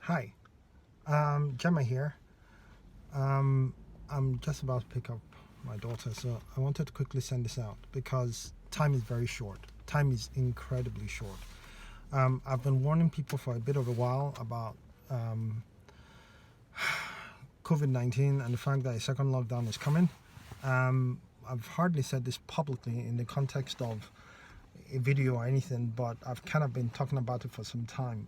Hi, Gemma here. I'm just about to pick up my daughter, so I wanted to quickly send this out because time is very short. Time is incredibly short. I've been warning people for a bit of a while about Covid-19 and the fact that a second lockdown is coming. I've hardly said this publicly in the context of a video or anything, but I've kind of been talking about it for some time.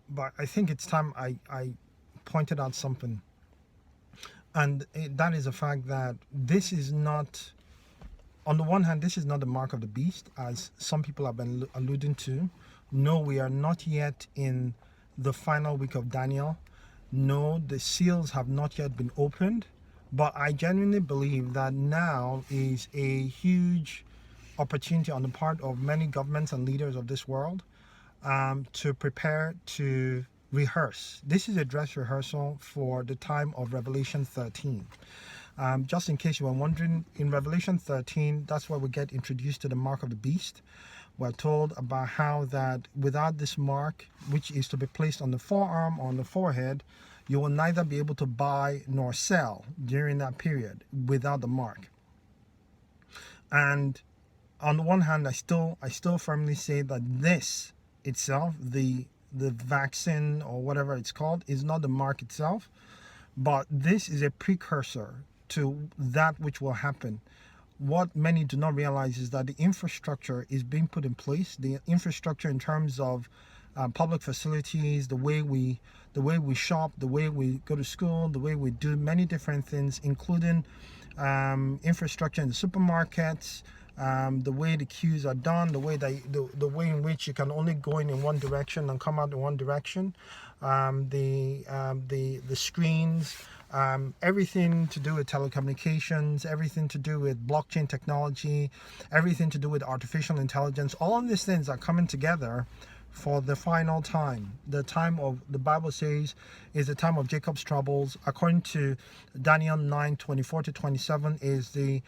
But I think it's time I pointed out something, and that is the fact that this is not, on the one hand, this is not the mark of the beast, as some people have been alluding to. No, we are not yet in the final week of Daniel. No, the seals have not yet been opened, but I genuinely believe that now is a huge opportunity on the part of many governments and leaders of this world to prepare to rehearse. This is a dress rehearsal for the time of Revelation 13. Just in case you were wondering, in Revelation 13, that's where we get introduced to the mark of the beast. We're told about how that without this mark, which is to be placed on the forearm or on the forehead, you will neither be able to buy nor sell during that period without the mark. And on the one hand, I still firmly say that this itself, the vaccine or whatever it's called, is not the mark itself, but this is a precursor to that which will happen. What many do not realize is that the infrastructure is being put in place. The infrastructure in terms of public facilities, the way we shop, the way we go to school, the way we do many different things, including infrastructure in the supermarkets, the way the queues are done, the way in which you can only go in one direction and come out in one direction, the screens, everything to do with telecommunications, everything to do with blockchain technology, everything to do with artificial intelligence. All of these things are coming together for the final time. The time of, the Bible says, is the time of Jacob's troubles. According to Daniel 9:24-27 is the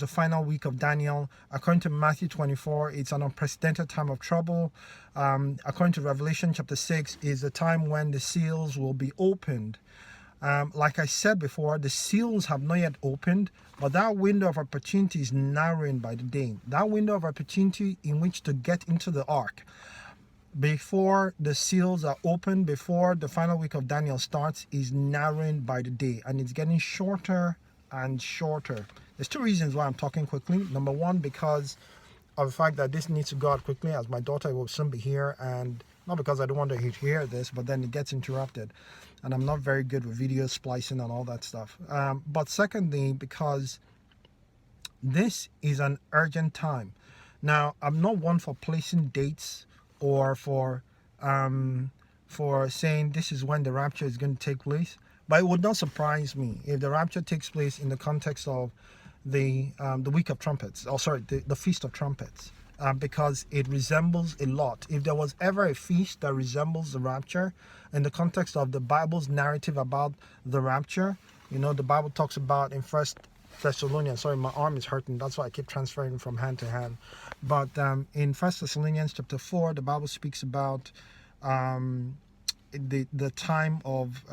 final week of Daniel. According to Matthew 24, it's an unprecedented time of trouble. According to Revelation chapter 6, is the time when the seals will be opened. Like I said before, the seals have not yet opened, but that window of opportunity is narrowing by the day. That window of opportunity in which to get into the ark before the seals are open, before the final week of Daniel starts, is narrowing by the day, and it's getting shorter and shorter. There's two reasons why I'm talking quickly. Number one, because of the fact that this needs to go out quickly, as my daughter will soon be here, and not because I don't want to hear this, but then it gets interrupted, and I'm not very good with video splicing and all that stuff. But secondly, because this is an urgent time. Now, I'm not one for placing dates or for saying this is when the rapture is going to take place, but it would not surprise me if the rapture takes place in the context of the week of trumpets, the feast of trumpets, because it resembles a lot. If there was ever a feast that resembles the rapture in the context of the Bible's narrative about the rapture, the Bible talks about in First Thessalonians, my arm is hurting, that's why I keep transferring from hand to hand. But in First Thessalonians chapter 4, the Bible speaks about the time of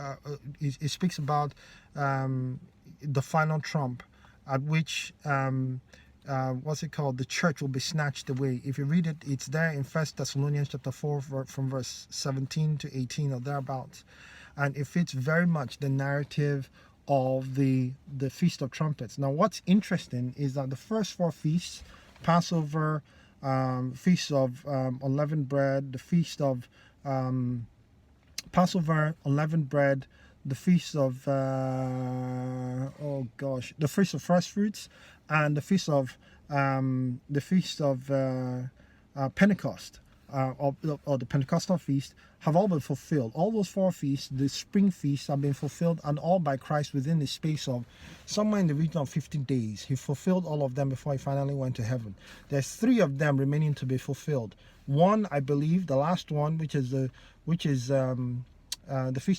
it speaks about the final trump, at which the church will be snatched away. If you read it, it's there in First Thessalonians chapter 4 from verse 17 to 18 or thereabouts, and it fits very much the narrative of the Feast of Trumpets. Now, what's interesting is that the first four feasts, Passover, Feast of Unleavened Bread, the Feast of Passover, Unleavened Bread, the Feast of the Feast of First Fruits, and the Feast of Pentecost, or the Pentecostal feast, have all been fulfilled. All those four feasts, the spring feasts, have been fulfilled, and all by Christ within the space of somewhere in the region of 50 days. He fulfilled all of them before he finally went to heaven. There's three of them remaining to be fulfilled. One, I believe, the last one, which is the Feast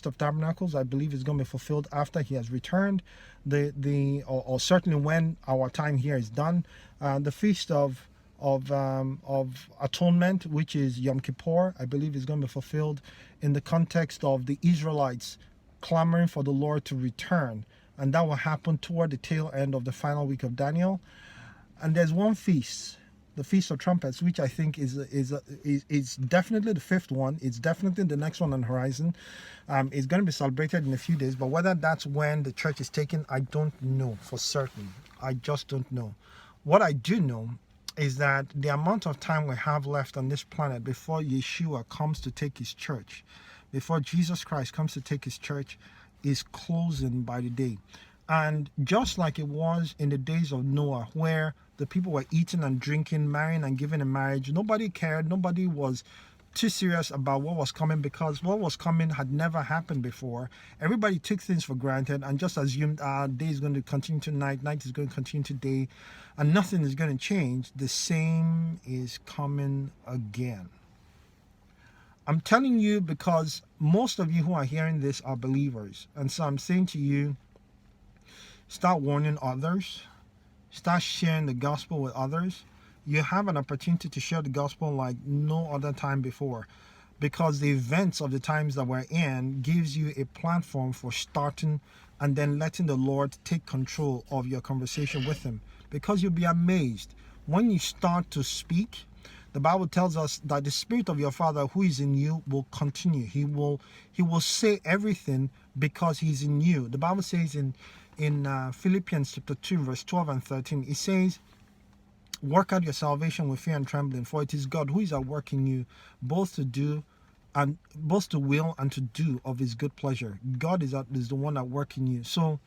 of Tabernacles, I believe is going to be fulfilled after he has returned, or certainly when our time here is done. The Feast of of atonement, which is Yom Kippur. I believe is going to be fulfilled in the context of the Israelites clamoring for the Lord to return, and that will happen toward the tail end of the final week of Daniel. And there's one feast, the Feast of Trumpets, which I think is definitely the fifth one. It's definitely the next one on the horizon. It's going to be celebrated in a few days, but whether that's when the church is taken, I don't know for certain. I just don't know. What I do know is that the amount of time we have left on this planet before Yeshua comes to take his church, before Jesus Christ comes to take his church, is closing by the day. And just like it was in the days of Noah, where the people were eating and drinking, marrying and giving in marriage, nobody cared, nobody was too serious about what was coming, because what was coming had never happened before. Everybody took things for granted and just assumed day is going to continue to night, night is going to continue to day, and nothing is going to change. The same is coming again. I'm telling you because most of you who are hearing this are believers, and so I'm saying to you, start warning others, start sharing the gospel with others. You have an opportunity to share the gospel like no other time before, because the events of the times that we're in gives you a platform for starting and then letting the Lord take control of your conversation with him, because you'll be amazed when you start to speak. The Bible tells us that the Spirit of your Father who is in you will continue. He will say everything because he's in you. The Bible says in Philippians chapter 2 verse 12 and 13, it says, work out your salvation with fear and trembling, for it is God who is at work in you, both to will and to do of his good pleasure. God is the one at work in you. So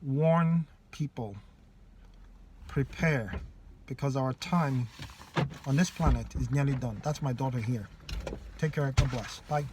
warn people, prepare, because our time on this planet is nearly done. That's my daughter here. Take care. God bless. Bye.